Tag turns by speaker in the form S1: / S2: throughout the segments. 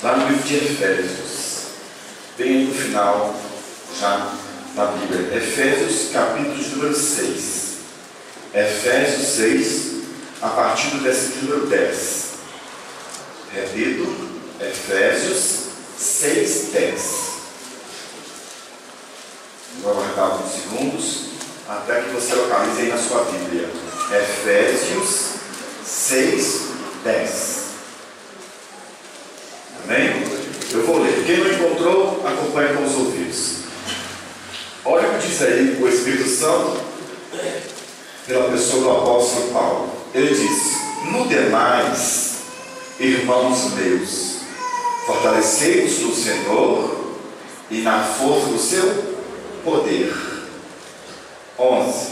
S1: lá no livro de Efésios, bem no final, já na Bíblia. Efésios, capítulo de número 6. Efésios 6, a partir do versículo número 10. Repito, Efésios 6, 10. Vou aguardar alguns segundos até que você localize aí na sua Bíblia. Efésios 6, 10. Amém? Eu vou ler. Quem não encontrou, acompanhe com os ouvidos. Olha o que diz aí o Espírito Santo pela pessoa do apóstolo Paulo. Ele diz: no demais, irmãos meus, fortalecei-vos no Senhor e na força do seu poder. 11.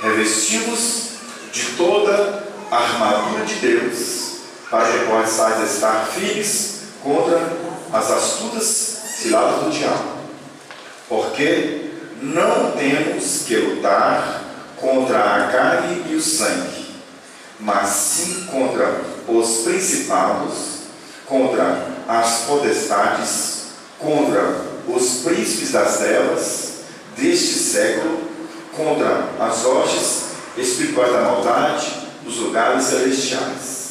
S1: Revesti-vos de toda a armadura de Deus, para que possais estar firmes contra as astutas ciladas do diabo. Porque não temos que lutar contra a carne e o sangue, mas sim contra os principados, contra as potestades, contra os príncipes das trevas deste século, contra as hostes espirituais da maldade dos lugares celestiais.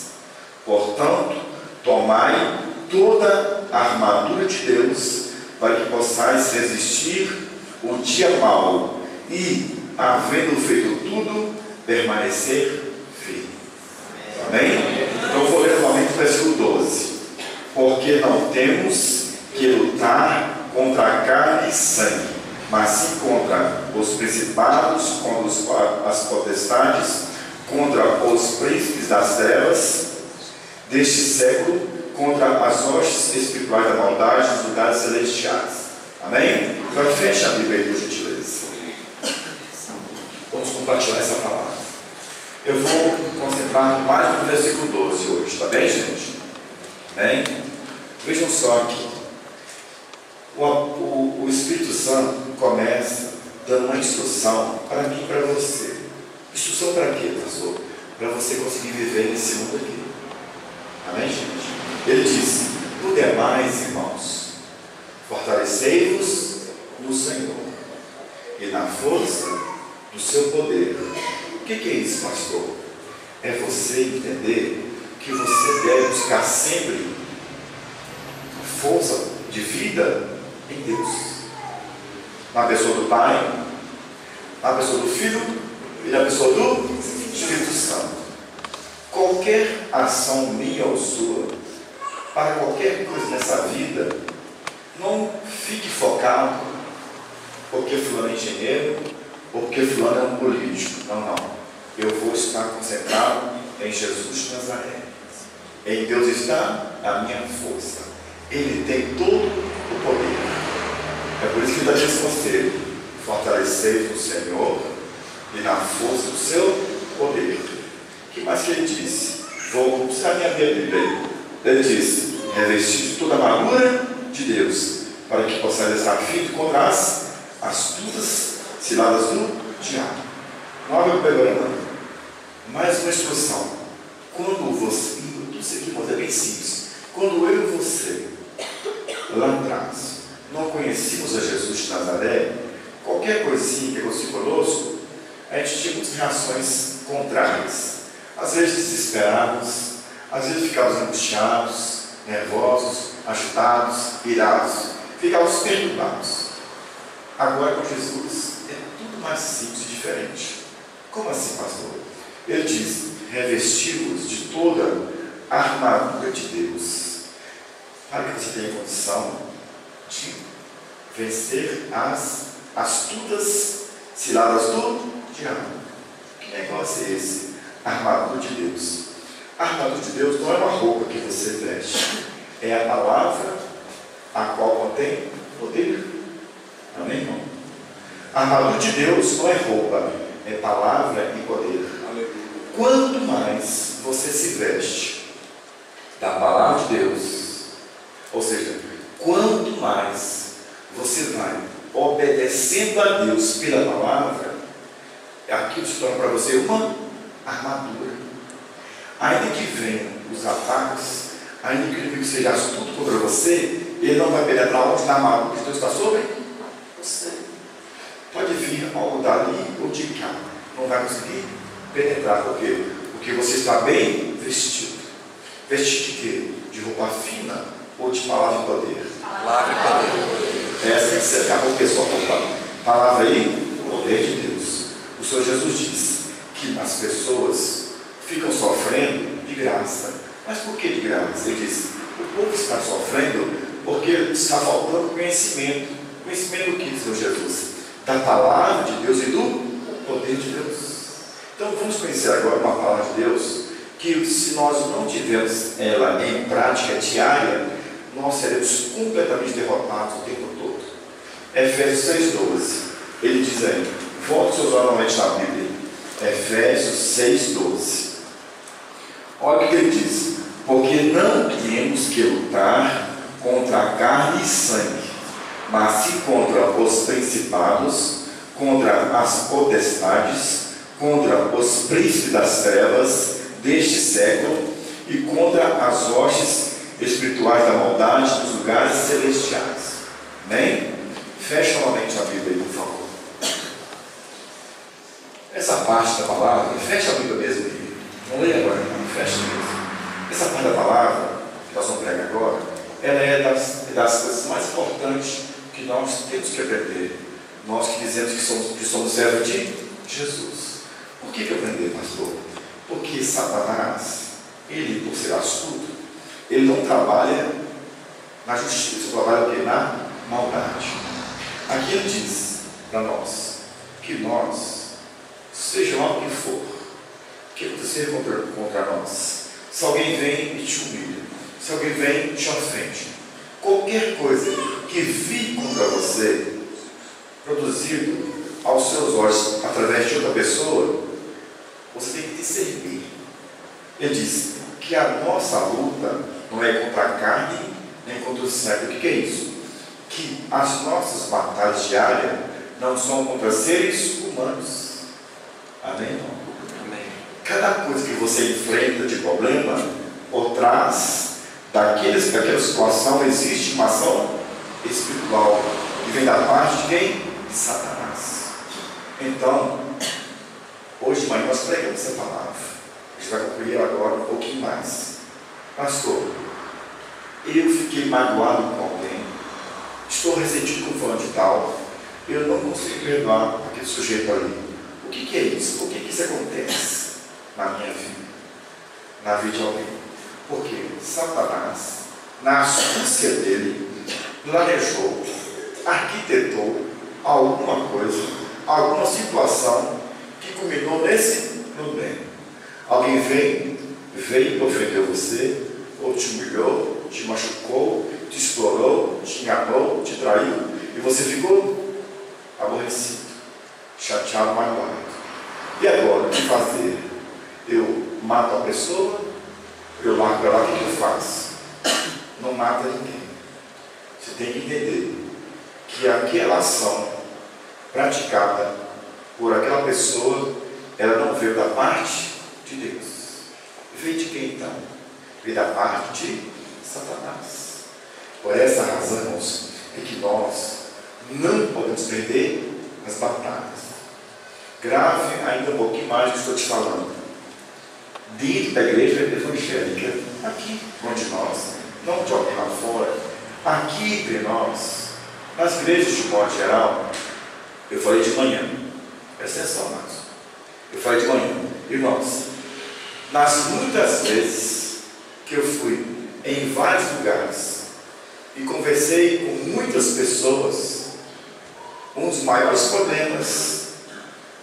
S1: Portanto, tomai toda a armadura de Deus, para que possais resistir o dia mau e, havendo feito tudo, permanecer firme. Amém? Então vou ler novamente o versículo 12. Porque não temos que lutar contra a carne e sangue, mas sim contra os principados, contra as potestades, contra os príncipes das trevas deste século, contra as hostes espirituais da maldade dos lugares celestiais. Amém? Então fecha a Bíblia aí, por gentileza. Vamos compartilhar essa palavra. Eu vou concentrar mais no versículo 12 hoje, tá bem, gente? Amém? Vejam só aqui. O Espírito Santo começa dando uma instrução para mim e para você. Instrução para quê, pastor? Para você conseguir viver nesse mundo aqui. Amém, gente? Ele diz: no demais, irmãos, fortalecei-vos no Senhor e na força do seu poder. O que é isso, pastor? É você entender que você deve buscar sempre força de vida em Deus, na pessoa do Pai, na pessoa do Filho e na pessoa do Espírito Santo. Qualquer ação minha ou sua, para qualquer coisa nessa vida, não fique focado porque fulano é engenheiro ou porque fulano é um político. Não. Eu vou estar concentrado em Jesus de Nazaré. Em Deus está a minha força. Ele tem todo o poder. É por isso que ele dá esse conselho: fortalecei o Senhor e na força do seu poder. O que mais que ele disse? Vou buscar minha Bíblia. Ele disse: revestir de toda a armadura de Deus, para que possais estar firme contra as astutas ciladas do diabo. Não abre o pegando. Mais uma instrução. Quando você, tudo isso aqui é bem simples. Quando eu e você, lá atrás, não conhecíamos a Jesus de Nazaré, qualquer coisinha que acontecia conosco, a gente tinha muitas reações contrárias. Às vezes desesperados, às vezes ficávamos angustiados, nervosos, agitados, irados, ficávamos perturbados. Agora com Jesus é tudo mais simples e diferente. Como assim, pastor? Ele diz: revesti-vos de toda a armadura de Deus, para que você tenha condição de vencer as astutas ciladas do diabo. Que negócio é esse? A armadura de Deus. A armadura de Deus não é uma roupa que você veste, é a palavra a qual contém poder. Amém, irmão? A armadura de Deus não é roupa, é palavra e poder. Quanto mais você se veste da palavra de Deus, ou seja, quanto mais você vai obedecendo a Deus pela palavra, aquilo se torna para você uma armadura. Ainda que venham os ataques, ainda que o inimigo seja astuto contra você, ele não vai penetrar onde? Na armadura que Deus está sobre você. Pode vir algo dali ou de cá, não vai conseguir penetrar, porque você está bem vestido. Vestido de quê? De roupa fina ou de palavra e poder?
S2: Palavra e poder.
S1: Essa tem que ser a pessoa com palavra e poder de Deus. O Senhor Jesus diz que as pessoas ficam sofrendo de graça. Mas por que de graça? Ele diz: o povo está sofrendo porque está faltando conhecimento. Conhecimento do que, Senhor Jesus? Da palavra de Deus e do poder de Deus. Então vamos conhecer agora uma palavra de Deus que, se nós não tivermos ela em prática diária, nós seremos completamente derrotados o tempo todo. Efésios 6,12. Ele diz aí, volte seus olhos novamente na Bíblia. Efésios 6,12. Olha o que ele diz: porque não temos que lutar contra a carne e sangue, mas sim contra os principados, contra as potestades, contra os príncipes das trevas deste século e contra as hostes espirituais da maldade dos lugares celestiais. Amém? Fecha novamente a Bíblia aí, por favor. Essa parte da palavra, fecha a Bíblia mesmo aqui. Não leia agora, não, fecha mesmo. Essa parte da palavra, que nós vamos pregar agora, ela é das coisas mais importantes que nós temos que aprender. Nós que dizemos que somos servos de Jesus. Por que aprender, pastor? Porque Satanás, ele, por ser astuto, ele não trabalha na justiça, trabalha o quê? Na maldade. Aqui ele diz para nós que nós, seja lá o que for, que acontecer contra nós, se alguém vem e te humilha, se alguém vem e te ofende, qualquer coisa que vir contra você, produzido aos seus olhos através de outra pessoa, você tem que discernir. Ele diz que a nossa luta não é contra a carne nem contra o sangue. O que é isso? Que as nossas batalhas diárias não são contra seres humanos. Amém?
S2: Amém.
S1: Cada coisa que você enfrenta de problema, por trás daquela situação existe uma ação espiritual que vem da parte de quem? De Satanás. Então, hoje de manhã nós pregamos essa palavra. A gente vai concluir agora um pouquinho mais. Pastor, eu fiquei magoado com alguém, estou ressentido com o fulano de tal, eu não consigo perdoar aquele sujeito ali. O que é isso? Por que isso acontece na minha vida? Na vida de alguém? Porque Satanás, na astúcia dele, planejou, arquitetou alguma coisa, alguma situação que culminou nesse problema. Alguém veio ofender você, ou te humilhou, te machucou, te explorou, te enganou, te traiu, e você ficou aborrecido, chateado, magoado. E agora, o que fazer? Eu mato a pessoa, eu largo ela, o que eu faço? Não mata ninguém. Você tem que entender que aquela ação praticada por aquela pessoa, ela não veio da parte de Deus. Veio de quem então? Veio da parte de Satanás. Por essa razão, irmãos, é que nós não podemos perder as batalhas. Grave ainda um pouquinho mais do que estou te falando. Dentro da igreja evangélica, aqui onde nós, não de alguém lá fora, aqui entre nós, nas igrejas de modo geral, eu falei de manhã, presta atenção, Marcos. Eu falei de manhã, irmãos, nas muitas vezes que eu fui em vários lugares e conversei com muitas pessoas, um dos maiores problemas,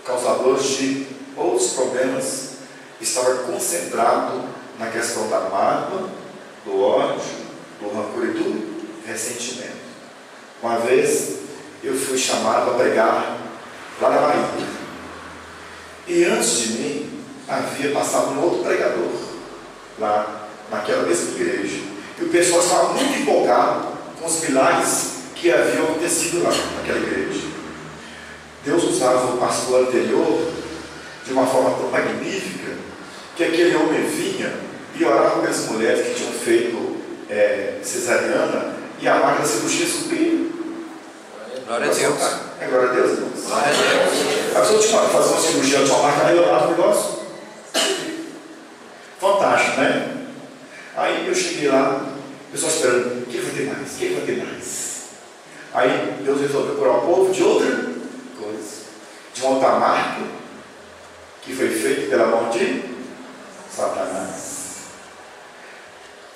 S1: causadores de outros problemas, estava concentrado na questão da mágoa, do ódio, do rancor e do ressentimento. Uma vez eu fui chamado a pregar lá na Bahia, e antes de mim havia passado um outro pregador lá naquela mesma igreja, e o pessoal estava muito empolgado com os milagres que haviam acontecido lá naquela igreja. Deus usava o pastor anterior de uma forma tão magnífica que aquele homem vinha e orava com as mulheres que tinham feito cesariana e a marca da cirurgia subiu.
S2: Glória a Deus.
S1: É glória a Deus, irmãos.
S2: Glória a Deus.
S1: A pessoa tinha que fazer uma cirurgia, tinha uma marca melhorada o negócio. Fantástico, né? Aí eu cheguei lá, o pessoal esperando, o que vai ter mais? O que vai ter mais? Aí Deus resolveu curar o povo de outra coisa, de uma outra marca que foi feita pela mão de Satanás.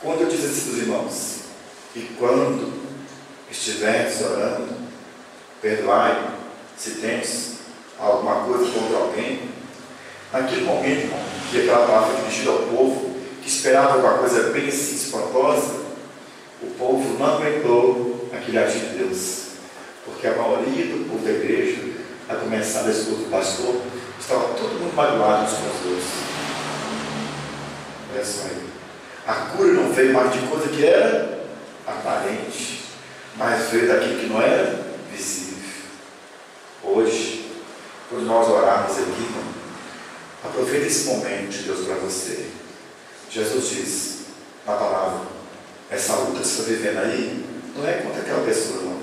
S1: Quando eu disse assim dos irmãos, e quando estivermos orando, perdoai se tens alguma coisa contra alguém, naquele momento, irmão, que aquela palavra foi dirigida ao povo, que esperava alguma coisa bem assim, espantosa, o povo não aguentou aquele agir de Deus, porque a maioria do povo da igreja, a começar desse povo do pastor, estava todo mundo magoado uns com os outros. Olha só aí. A cura não veio mais de coisa que era aparente, mas veio daquilo que não era visível. Hoje, quando nós orarmos aqui, irmão, aproveita esse momento de Deus para você. Jesus diz na palavra, essa luta que você está vivendo aí, não é contra aquela pessoa, não.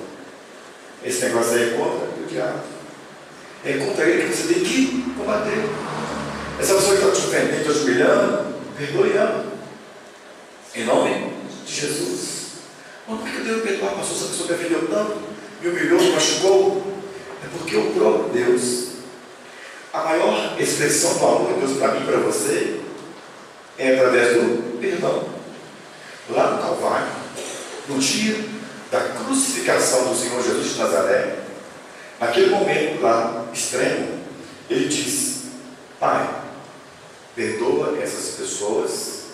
S1: Esse negócio aí é contra o diabo. É contra ele que você tem que combater. Essa pessoa que está te ofendendo, te humilhando, perdoe e ama. Em nome de Jesus. Mas por que eu devo perdoar, pastor? Essa pessoa me ofendeu tanto, me humilhou, me machucou. É porque o próprio Deus, a maior expressão do amor de Deus para mim e para você, é através do perdão. Lá no Calvário, no dia da crucificação do Senhor Jesus de Nazaré, naquele momento lá, extremo, ele diz, Pai, perdoa essas pessoas,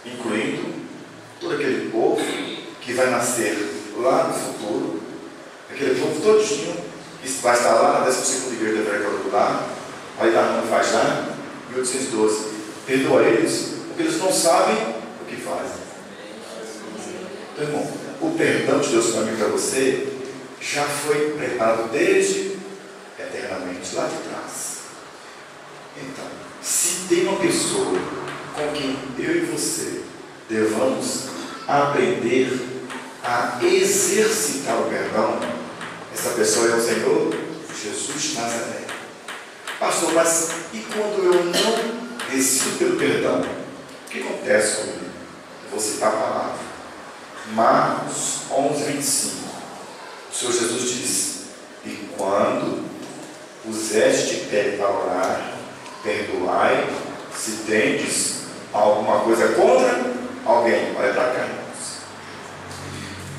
S1: incluindo todo aquele povo que vai nascer lá no futuro, aquele povo todinho que vai estar lá na 12ª Igreja Evangélica Lular, vai dar no Fajá, 1812. Perdoa eles, porque eles não sabem o que fazem. Então, irmão, o perdão de Deus para mim e para você já foi preparado desde eternamente, lá de trás. Então, se tem uma pessoa com quem eu e você devamos aprender a exercitar o perdão, essa pessoa é o Senhor Jesus de Nazaré. Pastor, mas e quando eu não decido pelo perdão? O que acontece comigo? Eu vou citar a palavra. Marcos 11, 25. O Senhor Jesus diz, e quando puseres de pé para orar, perdoai se tendes alguma coisa contra alguém. Olha para cá, irmãos.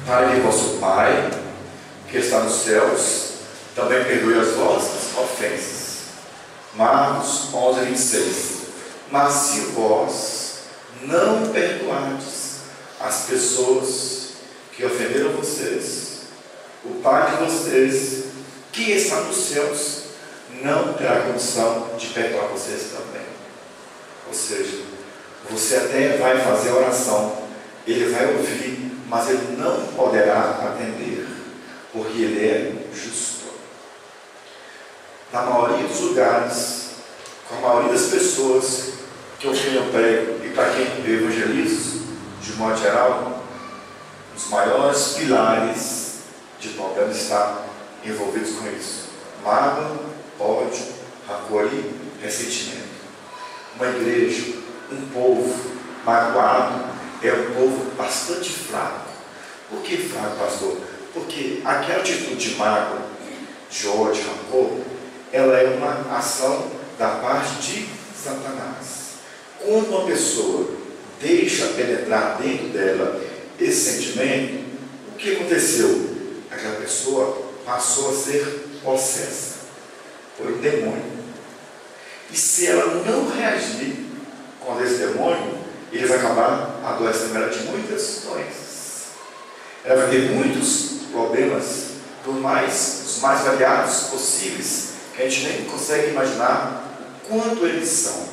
S1: Para que vosso Pai, que está nos céus, também perdoe as vossas ofensas. Marcos 11, 26. Mas se vós não perdoardes as pessoas que ofenderam vocês, o Pai de vocês, que está nos céus, não terá condição de perdoar vocês também. Ou seja, você até vai fazer a oração, ele vai ouvir, mas ele não poderá atender, porque ele é justo. Na maioria dos lugares, com a maioria das pessoas que eu prego e para quem eu evangelizo, de modo geral, os maiores pilares de problema estão envolvidos com isso: mágoa, ódio, rancor e ressentimento. Uma igreja, um povo magoado é um povo bastante fraco. Por que fraco, pastor? Porque aquela atitude de mágoa, de ódio, rancor, ela é uma ação da parte de Satanás. Quando uma pessoa deixa penetrar dentro dela esse sentimento, o que aconteceu? Aquela pessoa passou a ser possessa. Foi um demônio. E se ela não reagir com esse demônio, ele vai acabar adoecendo ela de muitas doenças. Ela vai ter muitos problemas, os mais variados possíveis, que a gente nem consegue imaginar o quanto eles são.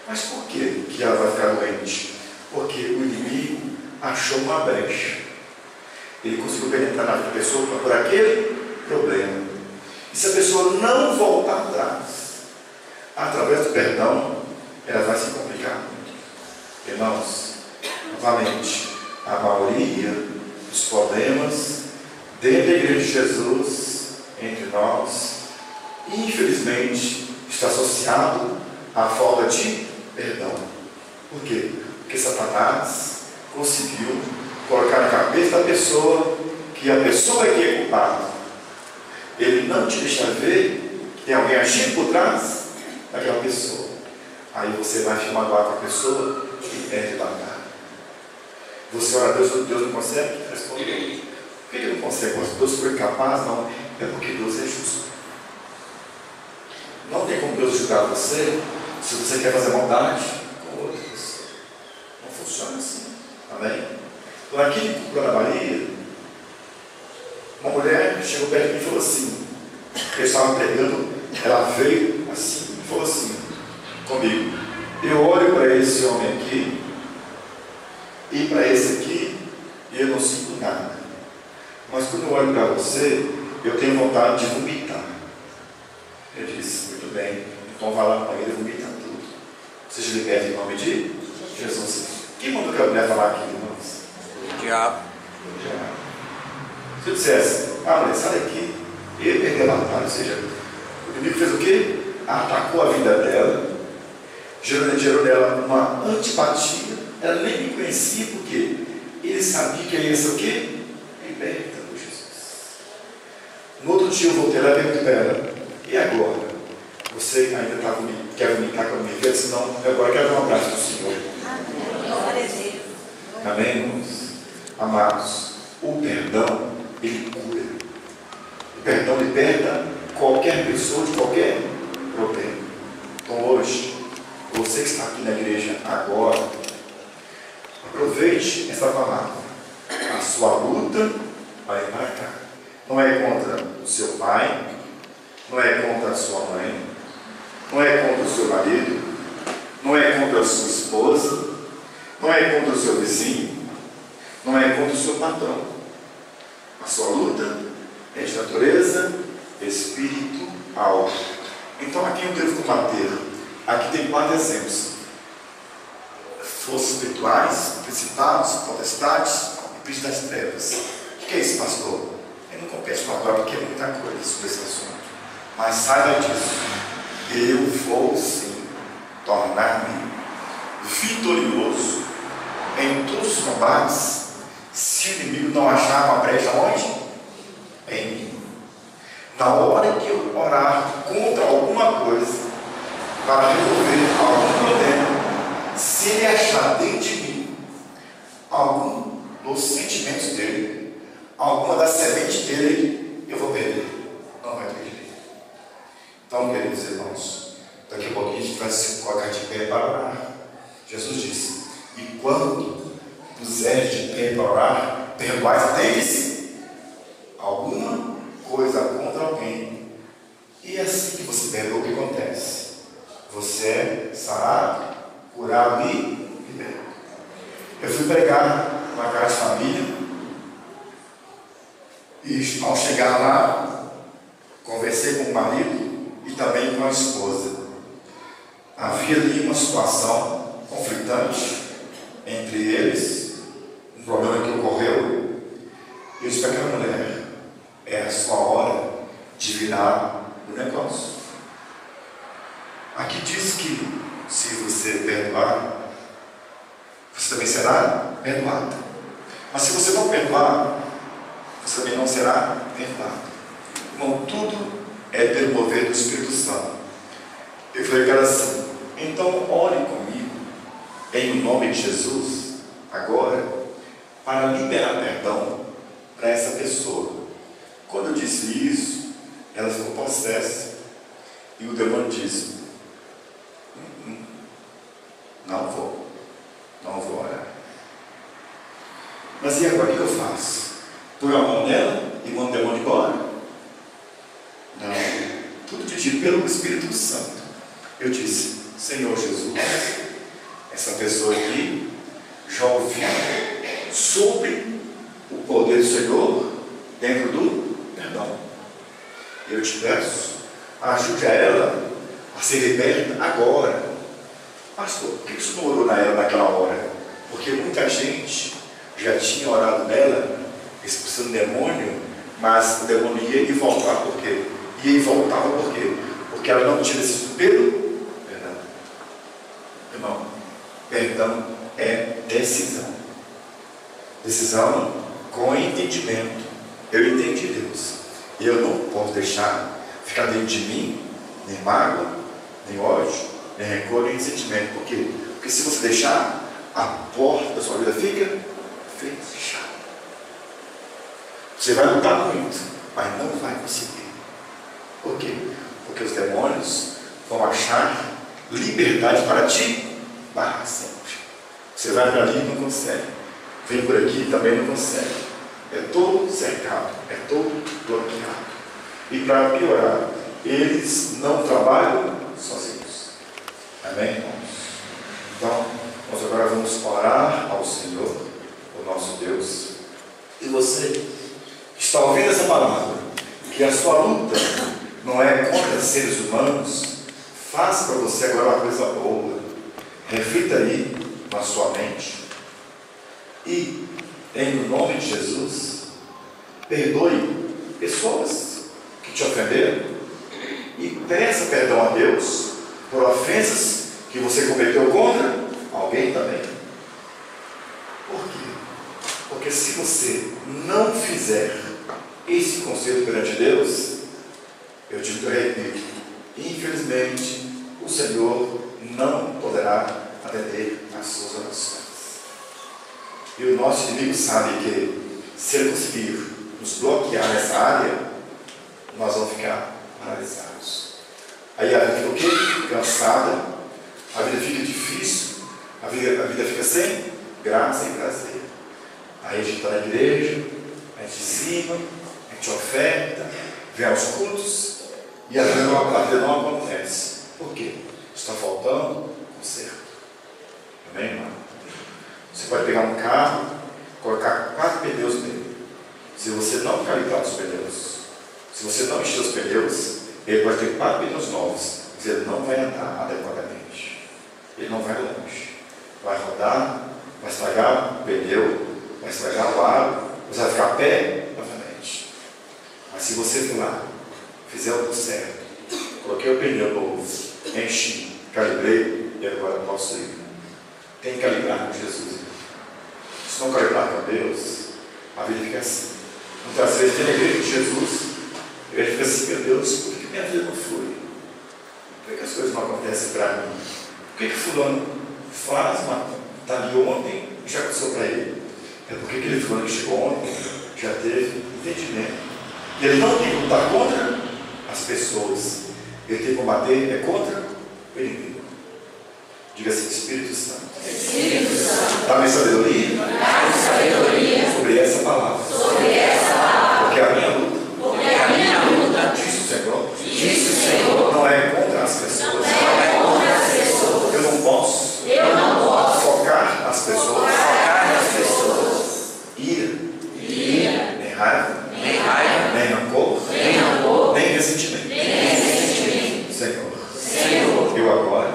S1: Mas por que ela vai ficar doente? Porque o inimigo achou uma brecha. Ele conseguiu penetrar na vida da pessoa por aquele problema. E se a pessoa não voltar atrás, através do perdão, ela vai se complicar muito. Irmãos, novamente, a maioria dos problemas dentro da Igreja de Jesus, entre nós, infelizmente, está associado à falta de perdão. Por quê? Porque Satanás conseguiu colocar na cabeça da pessoa que a pessoa é que é culpada. Ele não te deixa ver que tem alguém agindo por trás daquela pessoa. Aí você vai se magoar com a pessoa e perde a batalha. Você ora a Deus, Deus não consegue responder. Por que ele não consegue? Deus foi capaz? Não. É porque Deus é justo. Não tem como Deus julgar você se você quer fazer maldade com outra pessoa. Não funciona assim. Amém? Então aqui em Cuba, na Bahia, uma mulher chegou perto de mim e falou assim, eu estava pregando, ela veio assim e falou assim comigo, eu olho para esse homem aqui e para esse aqui e eu não sinto nada, mas quando eu olho para você eu tenho vontade de vomitar. Eu disse, muito bem, então vai lá para ele vomitar tudo, seja liberto em nome de Jesus. Quem mandou que a mulher falar aqui, irmãos?
S2: O diabo.
S1: Se eu dissesse, mulher, sai daqui, ele perdeu a batalha, ou seja, o inimigo fez o quê? Atacou a vida dela, gerou nela uma antipatia, ela nem me conhecia, porque ele sabia que ia ser o quê? Liberta por Jesus. No outro dia eu voltei lá e perguntei para ela, e agora? Você ainda quer vomitar comigo? Eu disse, não, agora eu quero dar um abraço do Senhor. Amém, irmãos? Amados, o perdão, ele cura. O perdão liberta qualquer pessoa de qualquer problema. Então hoje, você que está aqui na igreja agora, aproveite essa palavra. A sua luta vai marcar. Não é contra o seu pai, não é contra a sua mãe, não é contra o seu marido, não é contra a sua esposa, não é contra o seu vizinho, não é contra o seu patrão. A sua luta é de natureza espiritual. Então a quem eu devo combater? Aqui tem 4 exemplos: forças espirituais, principados, potestades e príncipes das trevas. O que é isso, pastor? Eu não compete com agora porque é muita coisa sobre esse assunto. Mas saiba disso, eu vou sim tornar-me vitorioso em todos os combates, se o inimigo não achar uma brecha onde? Em mim. Na hora que eu orar contra alguma coisa, para resolver algum problema, se ele achar dentro de mim algum dos sentimentos dele, alguma das sementes dele, eu vou perder. Não vai perder. Então, queridos irmãos, daqui a pouquinho a gente vai se colocar de pé para orar. Jesus disse, e quando puseres de pé para orar, perdoai, tem-se alguma coisa contra alguém. E assim que você perdoa, o que acontece? Você é sarado, curado e liberto. Eu fui pregar numa casa de família e ao chegar lá, conversei com o marido e também com a esposa. Havia ali uma situação conflitante entre eles, um problema que ocorreu. Eu disse para aquela mulher, é a sua hora de virar o negócio. Aqui diz que se você perdoar, você também será perdoado. Mas se você não perdoar, você também não será perdoado. Irmão, tudo é pelo mover do Espírito Santo. Eu falei para ela assim, então ore comigo, em nome de Jesus, agora, para liberar perdão para essa pessoa. Quando eu disse isso, ela ficou possessa. E o demônio disse, não vou orar. Mas e agora, o que eu faço? Põe a mão nela e mando o demônio embora? Não, tudo dirigido pelo Espírito Santo. Eu disse, Senhor Jesus, essa pessoa aqui já ouviu sobre o poder do Senhor dentro do perdão. Eu te peço, ajude a ela a ser liberta agora. Pastor, por que você não orou na ela naquela hora? Porque muita gente já tinha orado nela, expulsando o demônio, mas o demônio ia e voltava. Por quê? Ia e voltava por quê? Porque ela não tinha decidido pelo perdão. Irmão, perdão é decisão. Decisão com entendimento. Eu entendi Deus. E eu não posso deixar ficar dentro de mim nem mágoa, nem ódio, nem rancor, nem ressentimento. Por quê? Porque se você deixar, a porta da sua vida fica fechada. Você vai lutar muito, mas não vai conseguir. Por quê? Porque os demônios vão achar liberdade para te barrar sempre. Você vai para ali e não consegue. Vem por aqui e também não consegue. É todo cercado, é todo bloqueado. E para piorar, eles não trabalham sozinhos. Amém, irmãos? Então, nós agora vamos orar ao Senhor, o nosso Deus. E você que está ouvindo essa palavra, que a sua luta não é contra seres humanos, faça para você agora uma coisa boa. Reflita aí na sua mente. E, em nome de Jesus, perdoe pessoas que te ofenderam e peça perdão a Deus por ofensas que você cometeu contra alguém também. Por quê? Porque se você não fizer esse conselho perante Deus, eu digo que eu repito, infelizmente o Senhor não poderá atender às suas orações. E o nosso inimigo sabe que se ele conseguir nos bloquear nessa área, nós vamos ficar paralisados. Aí a vida fica o quê? Cansada, a vida fica difícil, a vida fica sem graça e prazer. Aí a gente está na igreja, a gente dizima, a gente oferta, vem aos cultos e a vida não acontece. Por quê? Está faltando conserto. Amém, irmão? Você pode pegar um carro, colocar 4 pneus nele. Se você não calibrar os pneus, se você não encher os pneus, ele pode ter 4 pneus novos, mas ele não vai andar adequadamente. Ele não vai longe. Vai rodar, vai estragar o pneu, vai estragar o aro, você vai ficar a pé novamente. Mas se você for lá, fizer o certo, coloquei o pneu novo, enchi, calibrei e agora posso ir. Tem que calibrar com Jesus. Se não calibrar com Deus, a vida fica assim. Muitas vezes tem a igreja de Jesus, e ele fica assim: meu Deus, por que minha vida não flui? Por que as coisas não acontecem para mim? Por que fulano faz está ali ontem e já aconteceu para ele? É porque aquele fulano que chegou ontem já teve entendimento. E ele não tem que lutar contra as pessoas, ele tem que combater contra o inimigo. Diga assim: Espírito Santo, dá-me sabedoria sobre essa palavra. Porque a minha luta, diz o Senhor, não é contra as pessoas. Eu não posso focar nas pessoas. Ira, nem raiva, nem rancor, nem ressentimento. Senhor, eu agora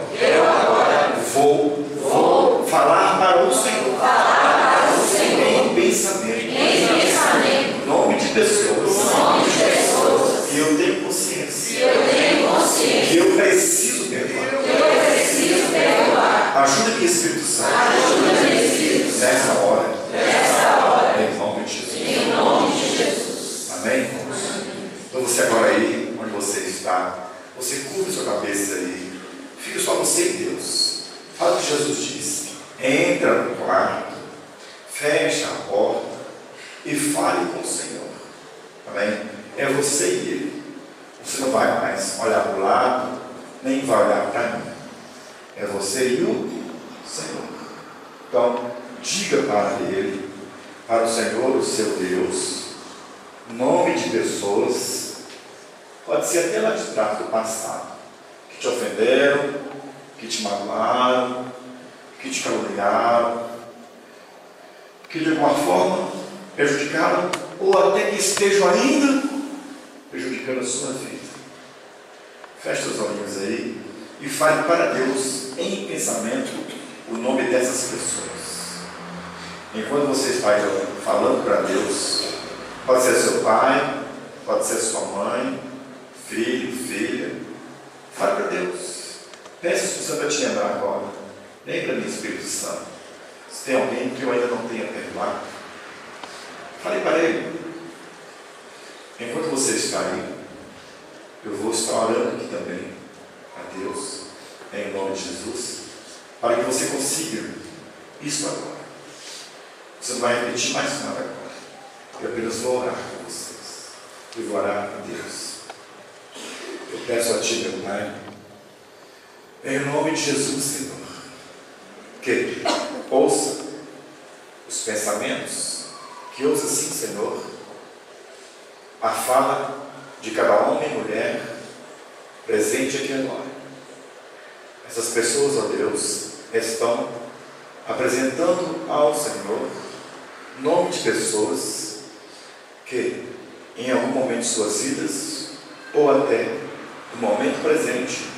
S1: vou falar para o Senhor em pensamento, em nome de pessoas que eu tenho consciência que eu preciso perdoar. Ajuda-me, Espírito Santo, nessa hora, em nome de Jesus. Amém, irmãos? Então você agora aí, onde você está, você curva sua cabeça aí, fica só você e Deus. Fala o que Jesus disse: entra no quarto, fecha a porta e fale com o Senhor. Amém? É você e Ele. Você não vai mais olhar para o lado, nem vai olhar para mim. É você e o Senhor. Então, diga para Ele, para o Senhor, o seu Deus, nome de pessoas, pode ser até lá de trás do passado, que te ofenderam, que te magoaram, que te caluniaram, que de alguma forma prejudicaram, ou até que estejam ainda prejudicando a sua vida. Feche os olhinhos aí e fale para Deus em pensamento o nome dessas pessoas. Enquanto você está falando para Deus, pode ser seu pai, pode ser sua mãe, filho, filha, fale para Deus. Peça o Espírito Santo para te lembrar agora. Lembra-me, Espírito Santo. Se tem alguém que eu ainda não tenha perdoado, fale para ele. Enquanto você está aí, eu vou estar orando aqui também a Deus, em nome de Jesus, para que você consiga isso agora. Você não vai repetir mais nada agora. Eu apenas vou orar com vocês. Eu vou orar a Deus. Eu peço a Ti, meu Pai, em nome de Jesus, Senhor, que ouça os pensamentos, que ouça sim, Senhor, a fala de cada homem e mulher presente aqui agora. Essas pessoas, ó Deus, estão apresentando ao Senhor nome de pessoas que em algum momento de suas vidas, ou até no momento presente,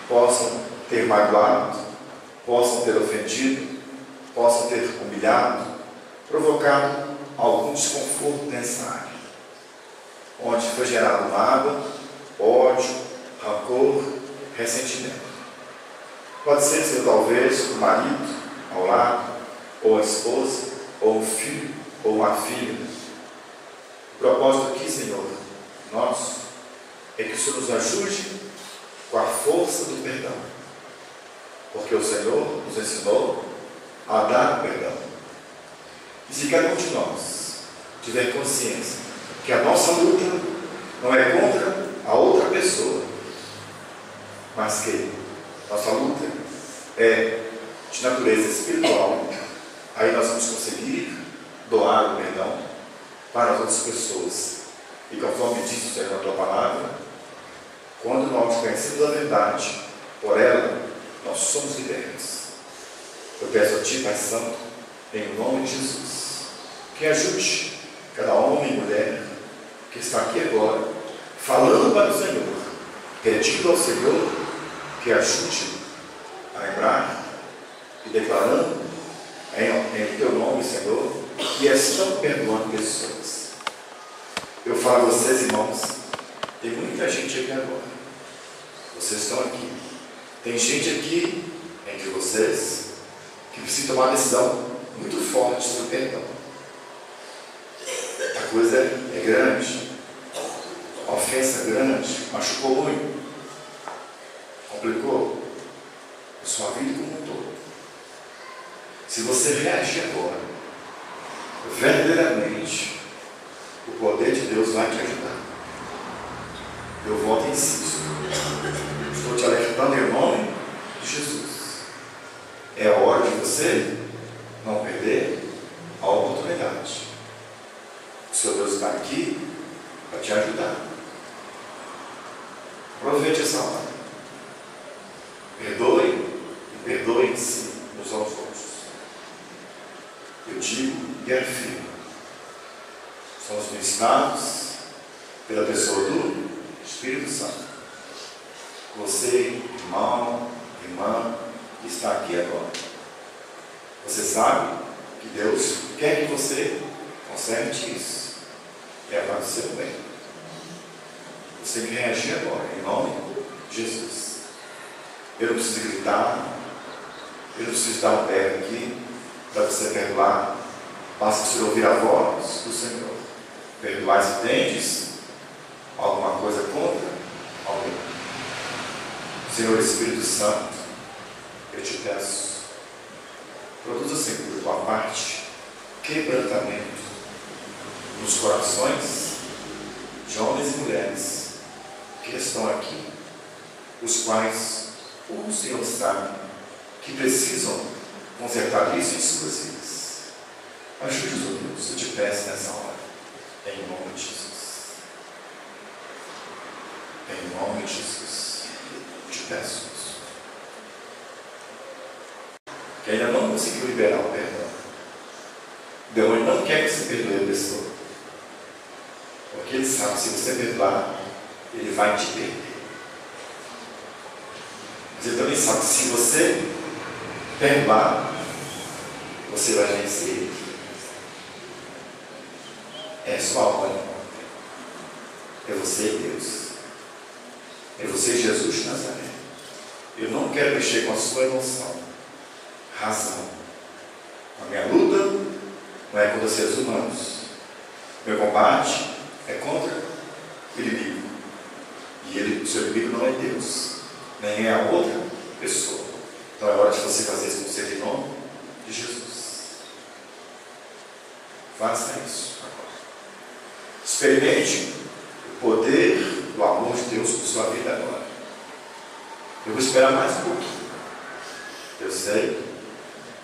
S1: possam ter magoado, possam ter ofendido, possam ter humilhado, provocado algum desconforto nessa área, onde foi gerado mágoa, ódio, rancor, ressentimento. Pode ser, Senhor, talvez o marido ao lado, ou a esposa, ou um filho, ou uma filha. O propósito aqui, Senhor, nosso, é que o Senhor nos ajude com a força do perdão. Porque o Senhor nos ensinou a dar o perdão. E se cada um de nós tiver consciência que a nossa luta não é contra a outra pessoa, mas que nossa luta é de natureza espiritual, aí nós vamos conseguir doar o perdão para as outras pessoas. E conforme diz o Senhor na Tua Palavra, quando nós conhecemos a verdade, por ela nós somos libertos. Eu peço a Ti, Pai Santo, em nome de Jesus, que ajude cada homem e mulher que está aqui agora, falando para o Senhor, pedindo ao Senhor que ajude a lembrar e declarando em Teu nome, Senhor, que estão perdoando pessoas. Eu falo a vocês, irmãos, tem muita gente aqui agora. Vocês estão aqui. Tem gente aqui, entre vocês, que precisa tomar uma decisão muito forte sobre perdão. A coisa é grande, a ofensa é grande, machucou muito, complicou a sua vida como um todo. Se você reagir agora, verdadeiramente, o poder de Deus vai te ajudar. Eu volto e insisto. Estou te alertando em nome de Jesus. É a hora de você não perder a oportunidade. O Senhor Deus está aqui para te ajudar. Aproveite essa hora. Perdoe e perdoem-se uns aos outros. Eu digo e afirmo. Somos ministrados pela pessoa do Espírito Santo. Você, irmão, irmã, que está aqui agora. Você sabe que Deus quer que você conserte isso. É para o seu bem. Você tem que reagir agora, em nome de Jesus. Eu não preciso gritar, eu não preciso dar um berro aqui para você perdoar. Basta você ouvir a voz do Senhor. Perdoar se tendes alguma coisa contra alguém. Senhor Espírito Santo, eu te peço, produza sempre da tua parte quebrantamento nos corações de homens e mulheres que estão aqui, os quais o Senhor sabe que precisam consertar isso em suas vidas. Ajude-os, ó Deus, eu te peço nessa hora, em nome de Jesus. Em nome de Jesus, eu te peço isso. Que ainda não conseguiu liberar o perdão. Deus não quer que você perdoe a pessoa. Porque Ele sabe que se você perdoar, Ele vai te perder. Mas Ele também sabe que se você perdoar, você vai vencer. É sua ordem. É você e Deus. É você e Jesus de Nazaré. Eu não quero mexer com a sua emoção, razão. A minha luta não é contra seres humanos. Meu combate é contra o inimigo. E o seu inimigo não é Deus, nem é a outra pessoa. Então é hora de você fazer isso com você em nome de Jesus. Faça isso agora. Experimente o poder do amor de Deus por sua vida agora. Eu vou esperar mais um pouquinho. Eu sei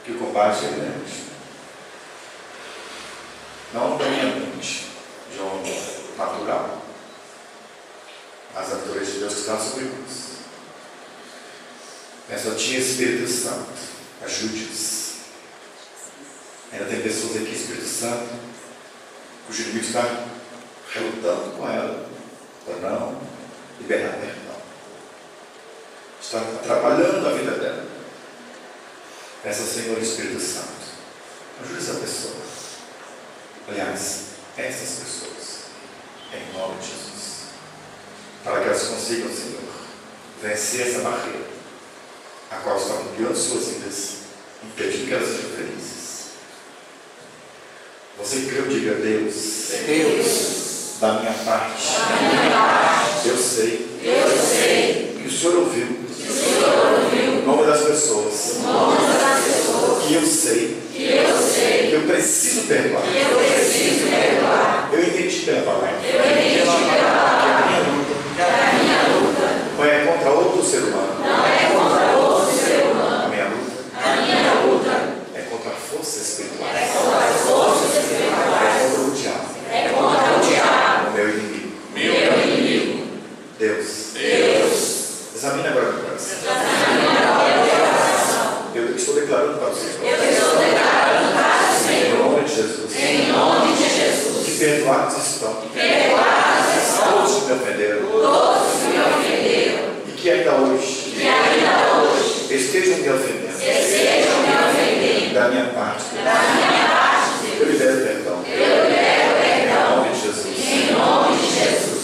S1: que o combate é grande. Não da minha mente, de um natural, mas a natureza de Deus que está sobre nós. Peço a Ti, Espírito Santo, ajude-nos. Ainda tem pessoas aqui, Espírito Santo, cujo inimigo está relutando com ela para não liberar perdão. Está atrapalhando a vida dela. Peça ao Senhor, Espírito Santo, ajude essa pessoa. Aliás, essas pessoas, em nome de Jesus, para que elas consigam, Senhor, vencer essa barreira, a qual está bloqueando suas vidas, impedindo que elas sejam felizes. Você creu, diga: Deus, da minha parte, eu sei que o Senhor ouviu o nome das pessoas, que eu sei que eu preciso perdoar. Eu entendi pela palavra que a minha luta não é contra outro ser humano. A minha luta é contra a força espiritual. É contra o diabo. O meu inimigo. Deus. Examine agora o meu coração. Eu estou declarando para o Senhor. Em nome de Jesus. Que perdoados estão. Todos que me ofenderam. E que ainda hoje estejam me ofendendo. Da minha parte. Eu libero perdão. Em nome de Jesus.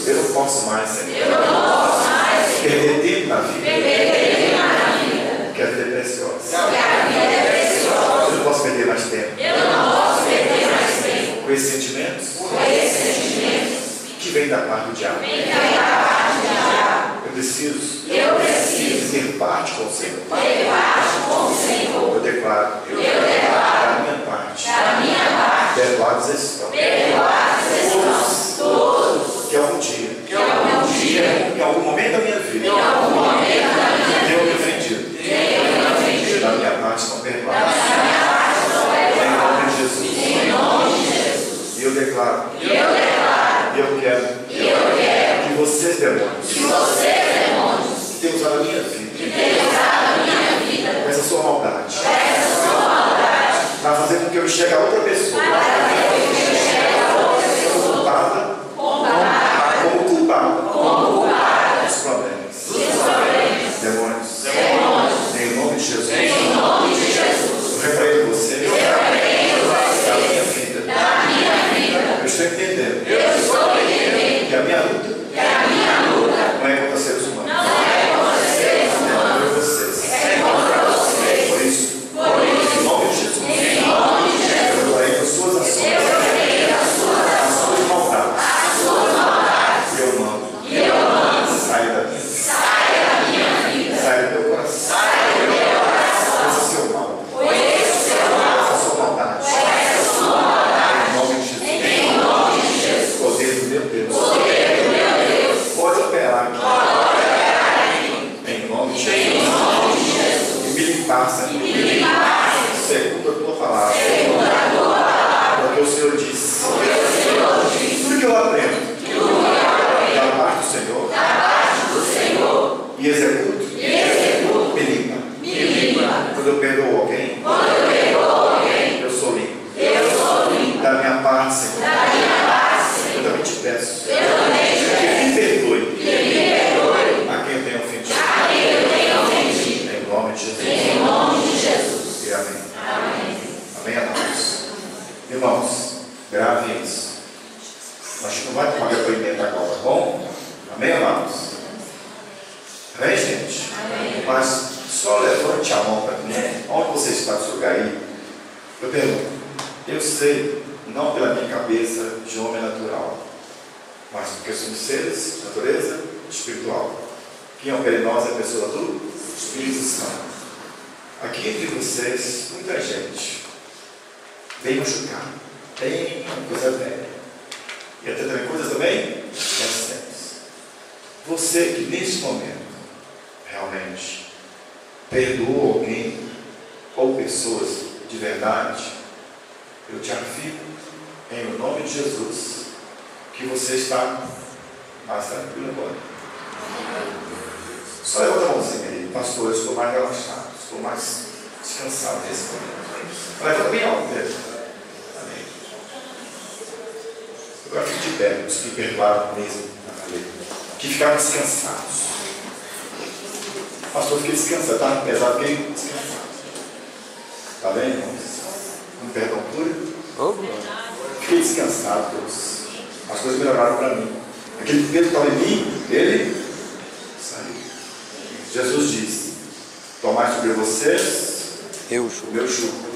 S1: Eu não posso mais, Senhor, perder tempo na vida. Que a vida é preciosa. Eu não posso perder mais tempo com esses sentimentos que vêm da parte do diabo. Eu preciso ter parte com o Senhor. Eu declaro da minha parte, perdoados estão todos que algum dia, em algum momento da minha vida, tenho me ofendido. Da minha parte estão perdoados. Em nome de Jesus. E eu declaro, e eu quero que vocês, demônios, que têm usado a minha vida, com essa sua maldade, para fazer com que eu enxergue a outra pessoa como culpada dos problemas. Demônios, em nome de Jesus, eu repreendo você da minha vida. Eu estou entendendo que a minha luta não é contra seres humanos, é contra vocês. Por isso, em nome de Jesus, eu repreendo as suas ações, as suas maldades. E eu mando, saia da minha vida, saia do meu coração. Esse é o seu mal, essa é a sua maldade. Em nome de Jesus, poder do meu Deus, pode operar aqui. Em nome de Jesus. E me limpar, Senhor, segundo a tua palavra. Porque o Senhor disse, tudo que eu aprendo da parte do Senhor e executo, me limpa. Quando eu perdoo alguém, eu sou limpo. Da minha parte, Senhor, eu também te peço que me perdoe a quem eu tenho ofendido. Em nome de Jesus. E amém. Amém a todos. Irmãos, grave isso. Eu pergunto, eu sei, não pela minha cabeça de homem natural, mas porque somos seres de natureza espiritual. Quem opera em nós é a pessoa do Espírito Santo. Aqui entre vocês, muita gente bem machucada, bem coisa velha, e até também coisas também recentes. Você que nesse momento realmente perdoou alguém ou pessoas de verdade, eu te afirmo em nome de Jesus que você está mais tranquilo agora. Só levanta a mãozinha aí, pastor, eu estou mais relaxado, estou mais descansado nesse momento. Levanta bem alto mesmo. Amém. Agora fique de pé, os que perdoaram mesmo, que ficaram descansados. Pastor, fiquei descansado, tá? Pesado, fiquei descansado. Está bem, irmãos? Um perdão puro. Fiquei descansado, Deus. As coisas melhoraram para mim. Aquele peso que estava em mim, ele saiu. Jesus disse: tomai sobre vocês o meu jugo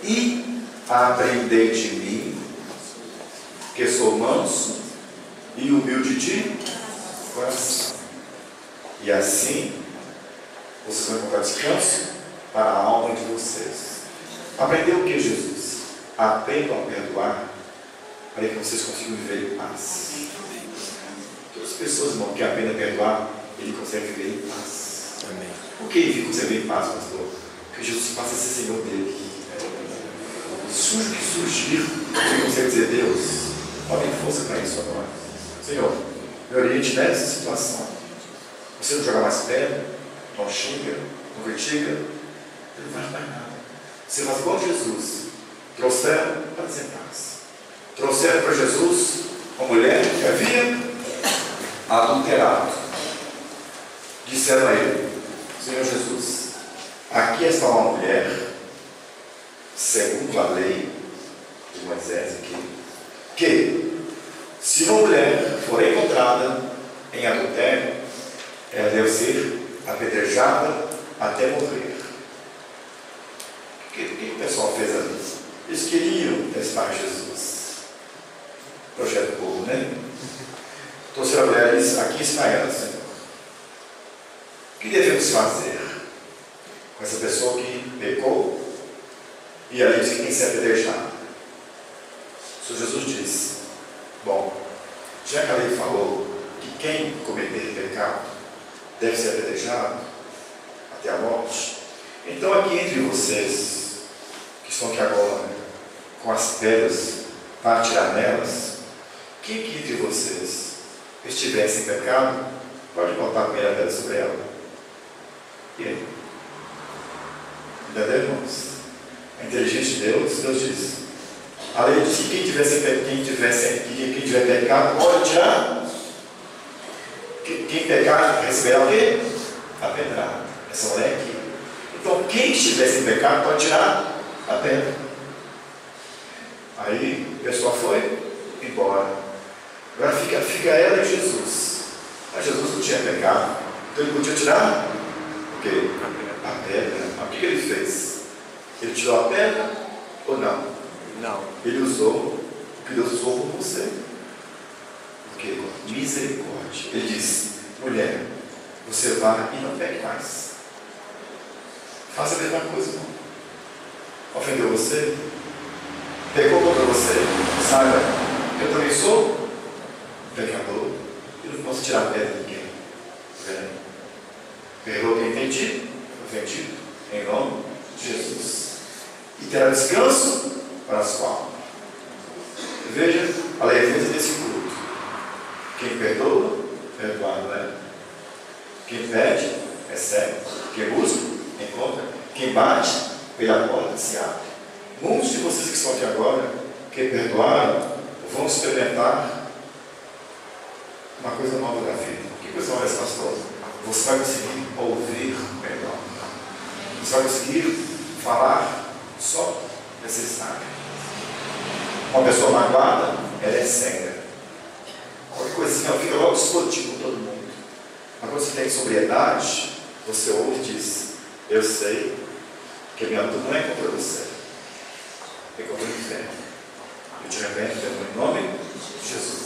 S1: e aprendei de mim, que sou manso e humilde de coração. E assim vocês vão encontrar descanso para a alma de vocês. Aprendeu o que, Jesus? Aprendam a perdoar para que vocês consigam viver em paz. Todas as pessoas, irmão, que aprendem a perdoar, ele consegue viver em paz.
S2: Amém.
S1: Por que ele consegue viver em paz, pastor? Porque Jesus passa a ser Senhor dele. Surge o que surgir, ele consegue dizer: Deus, podem força para isso agora. Senhor, me oriente nessa situação. Você não joga mais pedra, não xinga, não critica, ele não faz mais nada. Você faz igual Jesus. Trouxeram para dizer paz. Trouxeram para Jesus uma mulher que havia adulterado. Disseram a ele: Senhor Jesus, aqui está uma mulher, segundo a lei de Moisés aqui, que se uma mulher for encontrada em adultério, ela deve ser apedrejada até morrer. O que o pessoal fez ali? Eles queriam testar Jesus. Projeto povo, né? Trouxeram a mulher e disse: aqui está ela, Senhor. O que devemos fazer com essa pessoa que pecou e ali diz que tem que ser apedrejada? O Senhor Jesus disse: bom, já que a lei falou que quem cometer pecado deve ser apedrejado até a morte, então aqui entre vocês que estão aqui agora com as pedras para atirar nelas, quem que entre vocês estivesse em pecado pode botar a primeira pedra sobre ela? E aí? Entendeu, irmãos? A inteligência de Deus, Deus diz: a lei diz que quem tiver pecado pode tirar. Quem pecar receberá o quê? A pedrada. Essa mulher aqui. Então quem estivesse em pecado pode tirar a pedra. Aí o pessoal foi embora. Agora fica ela e Jesus. Mas Jesus não tinha pecado, então ele podia tirar o quê? A pedra. Mas o que ele fez? Ele tirou a pedra ou não?
S2: Não.
S1: Ele usou o que Deus usou por você. O que? Misericórdia. Ele disse: mulher, você vai e não peque mais. Faça a mesma coisa, irmão. Ofendeu você? Pecou contra você? Saiba, eu também sou pecador. Eu não posso tirar a pedra de ninguém. Perdoa quem tem tido, ofendido, em nome de Jesus. E terá descanso para a sua alma. Veja a leveza desse culto. Quem perdoa, perdoado é. Quem pede, recebe. Quem busca, encontra. Quem bate, pela porta se abre. Muitos de vocês que estão aqui agora, que perdoaram, vão experimentar uma coisa nova da vida. Que coisa nova é essa, pastor? Você vai conseguir ouvir melhor. Você vai conseguir falar só necessário. Uma pessoa magoada, ela é cega. Qualquer coisinha, ela fica logo discutindo com todo mundo. Mas quando você tem sobriedade, você ouve e diz: eu sei que a minha luta não é contra você. é como o inferno. Eu te repreendo em nome de Jesus.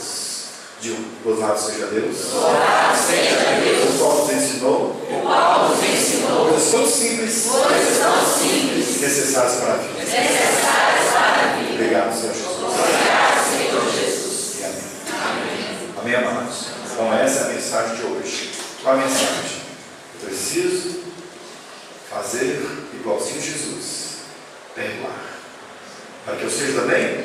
S1: Digo, louvado seja Deus.
S2: Louvado seja Deus.
S1: O qual nos ensinou.
S2: O qual nos ensinou.
S1: Coisas tão simples.
S2: Coisas tão simples.
S1: Necessárias para a vida.
S2: Necessárias para a vida.
S1: Obrigado, Senhor Jesus.
S2: Obrigado, Senhor Jesus.
S1: E amém. Amém, amados. Então essa é a mensagem de hoje. Qual a mensagem? Eu preciso fazer igualzinho Jesus. Perdoar. Para que eu seja também